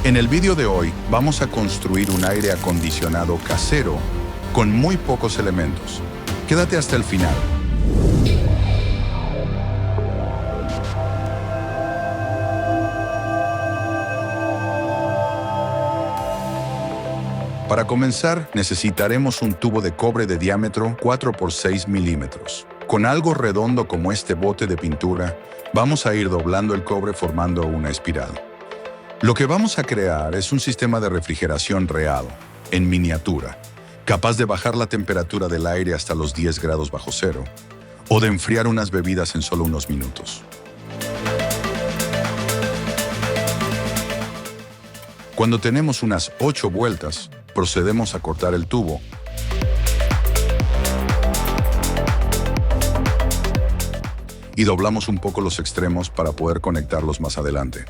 En el vídeo de hoy vamos a construir un aire acondicionado casero con muy pocos elementos. Quédate hasta el final. Para comenzar, necesitaremos un tubo de cobre de diámetro 4 por 6 milímetros. Con algo redondo como este bote de pintura, vamos a ir doblando el cobre formando una espiral. Lo que vamos a crear es un sistema de refrigeración real, en miniatura, capaz de bajar la temperatura del aire hasta los 10 grados bajo cero, o de enfriar unas bebidas en solo unos minutos. Cuando tenemos unas 8 vueltas, procedemos a cortar el tubo. Y doblamos un poco los extremos para poder conectarlos más adelante.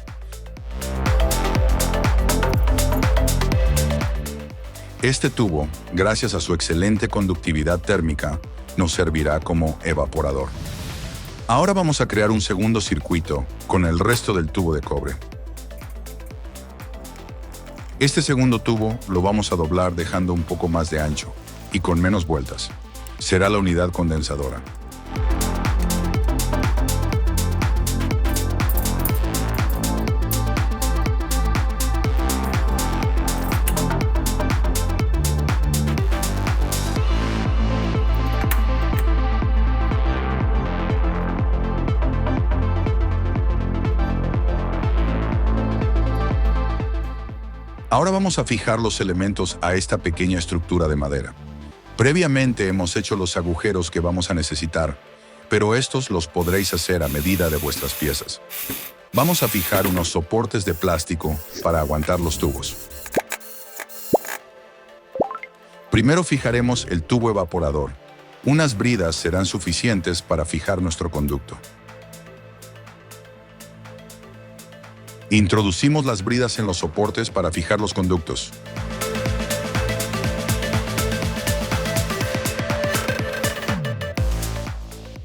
Este tubo, gracias a su excelente conductividad térmica, nos servirá como evaporador. Ahora vamos a crear un segundo circuito con el resto del tubo de cobre. Este segundo tubo lo vamos a doblar dejando un poco más de ancho y con menos vueltas. Será la unidad condensadora. Ahora vamos a fijar los elementos a esta pequeña estructura de madera. Previamente hemos hecho los agujeros que vamos a necesitar, pero estos los podréis hacer a medida de vuestras piezas. Vamos a fijar unos soportes de plástico para aguantar los tubos. Primero fijaremos el tubo evaporador. Unas bridas serán suficientes para fijar nuestro conducto. Introducimos las bridas en los soportes para fijar los conductos.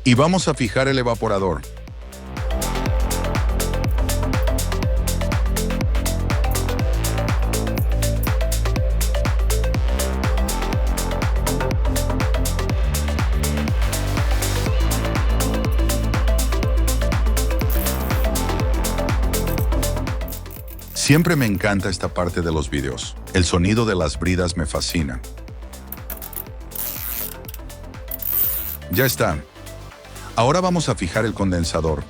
Y vamos a fijar el evaporador. Siempre me encanta esta parte de los vídeos. El sonido de las bridas me fascina. Ya está. Ahora vamos a fijar el condensador.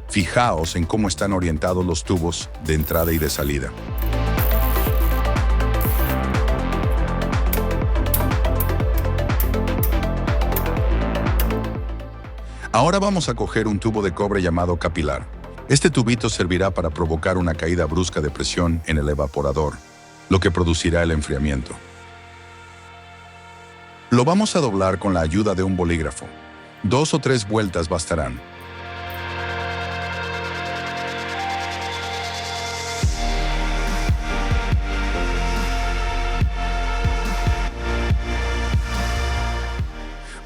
Fijaos en cómo están orientados los tubos de entrada y de salida. Ahora vamos a coger un tubo de cobre llamado capilar. Este tubito servirá para provocar una caída brusca de presión en el evaporador, lo que producirá el enfriamiento. Lo vamos a doblar con la ayuda de un bolígrafo. 2 o 3 vueltas bastarán.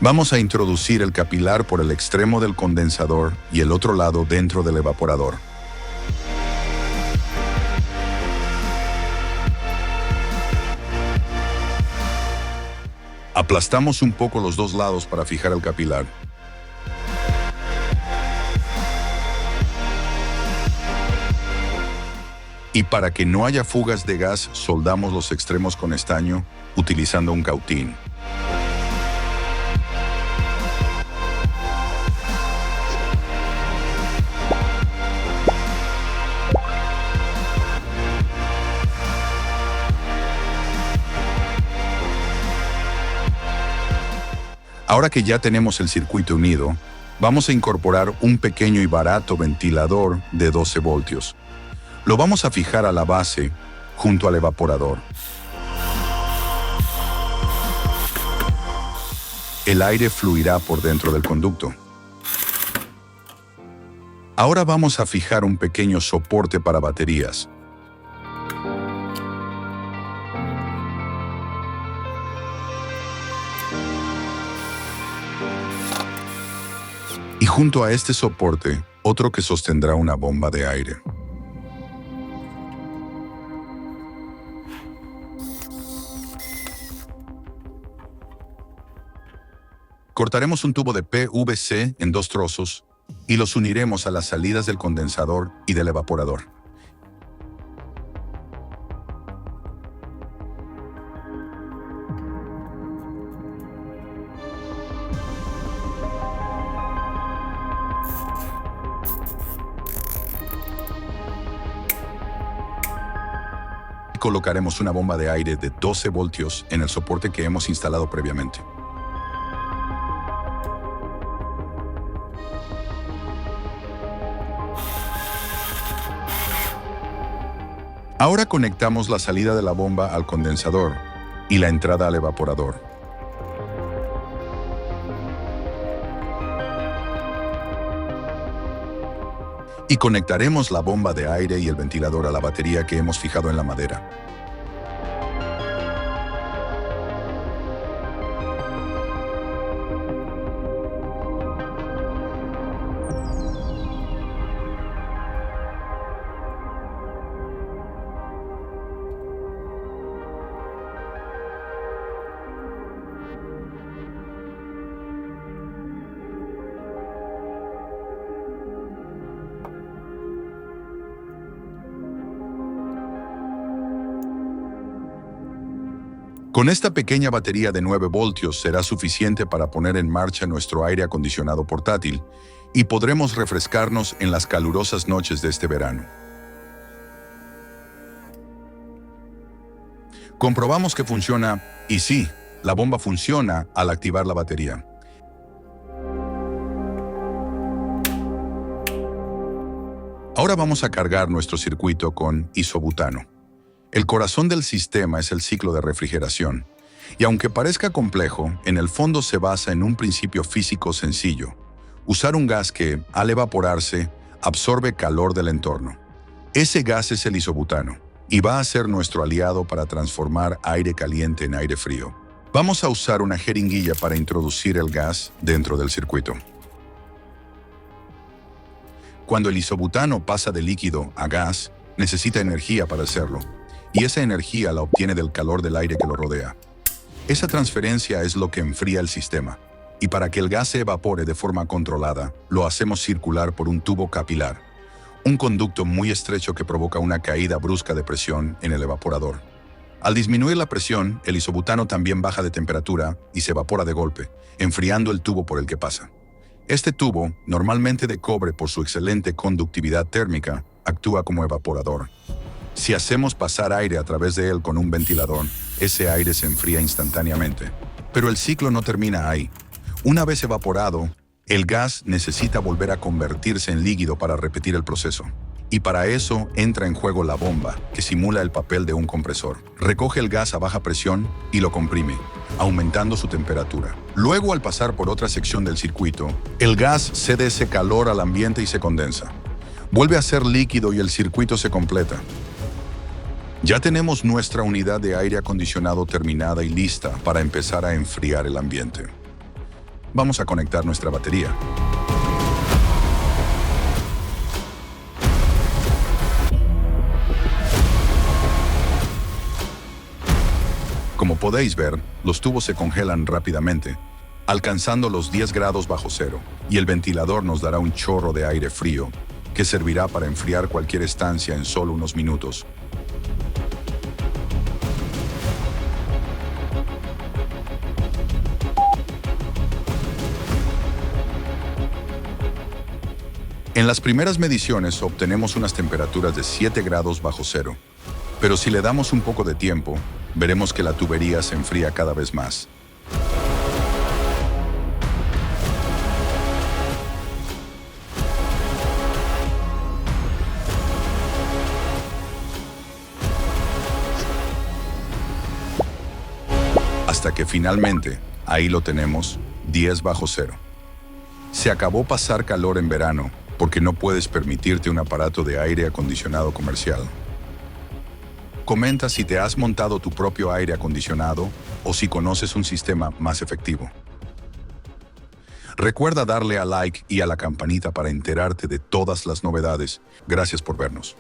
Vamos a introducir el capilar por el extremo del condensador y el otro lado dentro del evaporador. Aplastamos un poco los dos lados para fijar el capilar. Y para que no haya fugas de gas, soldamos los extremos con estaño utilizando un cautín. Ahora que ya tenemos el circuito unido, vamos a incorporar un pequeño y barato ventilador de 12 voltios. Lo vamos a fijar a la base, junto al evaporador. El aire fluirá por dentro del conducto. Ahora vamos a fijar un pequeño soporte para baterías. Y junto a este soporte, otro que sostendrá una bomba de aire. Cortaremos un tubo de PVC en 2 trozos y los uniremos a las salidas del condensador y del evaporador. Colocaremos una bomba de aire de 12 voltios en el soporte que hemos instalado previamente. Ahora conectamos la salida de la bomba al condensador y la entrada al evaporador. Y conectaremos la bomba de aire y el ventilador a la batería que hemos fijado en la madera. Con esta pequeña batería de 9 voltios será suficiente para poner en marcha nuestro aire acondicionado portátil y podremos refrescarnos en las calurosas noches de este verano. Comprobamos que funciona, y sí, la bomba funciona al activar la batería. Ahora vamos a cargar nuestro circuito con isobutano. El corazón del sistema es el ciclo de refrigeración, y aunque parezca complejo, en el fondo se basa en un principio físico sencillo: usar un gas que, al evaporarse, absorbe calor del entorno. Ese gas es el isobutano, y va a ser nuestro aliado para transformar aire caliente en aire frío. Vamos a usar una jeringuilla para introducir el gas dentro del circuito. Cuando el isobutano pasa de líquido a gas, necesita energía para hacerlo, y esa energía la obtiene del calor del aire que lo rodea. Esa transferencia es lo que enfría el sistema, y para que el gas se evapore de forma controlada, lo hacemos circular por un tubo capilar, un conducto muy estrecho que provoca una caída brusca de presión en el evaporador. Al disminuir la presión, el isobutano también baja de temperatura y se evapora de golpe, enfriando el tubo por el que pasa. Este tubo, normalmente de cobre por su excelente conductividad térmica, actúa como evaporador. Si hacemos pasar aire a través de él con un ventilador, ese aire se enfría instantáneamente. Pero el ciclo no termina ahí. Una vez evaporado, el gas necesita volver a convertirse en líquido para repetir el proceso. Y para eso entra en juego la bomba, que simula el papel de un compresor. Recoge el gas a baja presión y lo comprime, aumentando su temperatura. Luego, al pasar por otra sección del circuito, el gas cede ese calor al ambiente y se condensa. Vuelve a ser líquido y el circuito se completa. Ya tenemos nuestra unidad de aire acondicionado terminada y lista para empezar a enfriar el ambiente. Vamos a conectar nuestra batería. Como podéis ver, los tubos se congelan rápidamente, alcanzando los 10 grados bajo cero, y el ventilador nos dará un chorro de aire frío que servirá para enfriar cualquier estancia en solo unos minutos. En las primeras mediciones obtenemos unas temperaturas de 7 grados bajo cero, pero si le damos un poco de tiempo, veremos que la tubería se enfría cada vez más. Hasta que finalmente, ahí lo tenemos, 10 bajo cero. Se acabó pasar calor en verano, porque no puedes permitirte un aparato de aire acondicionado comercial. Comenta si te has montado tu propio aire acondicionado o si conoces un sistema más efectivo. Recuerda darle a like y a la campanita para enterarte de todas las novedades. Gracias por vernos.